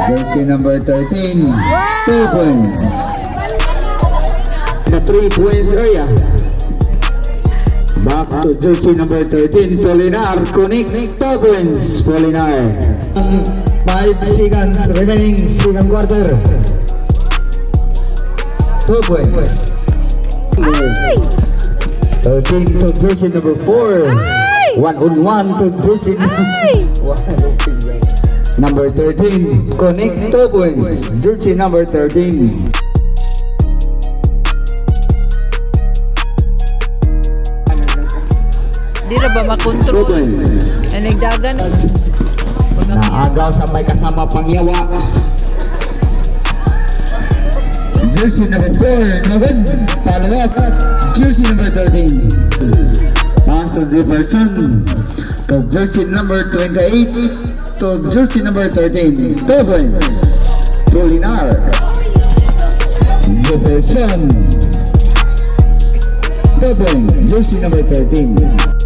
Jersey number 13, 2 points. The 3 points area. Back to jersey number 13, Polinar Konik, 2 points, Polinar. 5 seconds remaining, second quarter. 2 points. 13 to jersey number 4. 1-on-1 to jersey number 13. Konik, 2 points, jersey number 13. Di na ba makontrol? Ay nagdagan. Naagaw sa may kasama pangyawa. Jersey number 4, Nagan, follow up. Jersey number 13. Pass to Jefferson. To jersey number 28. To jersey number 13. 2 points. Polinar. Jefferson. 2 points. Jersey number 13.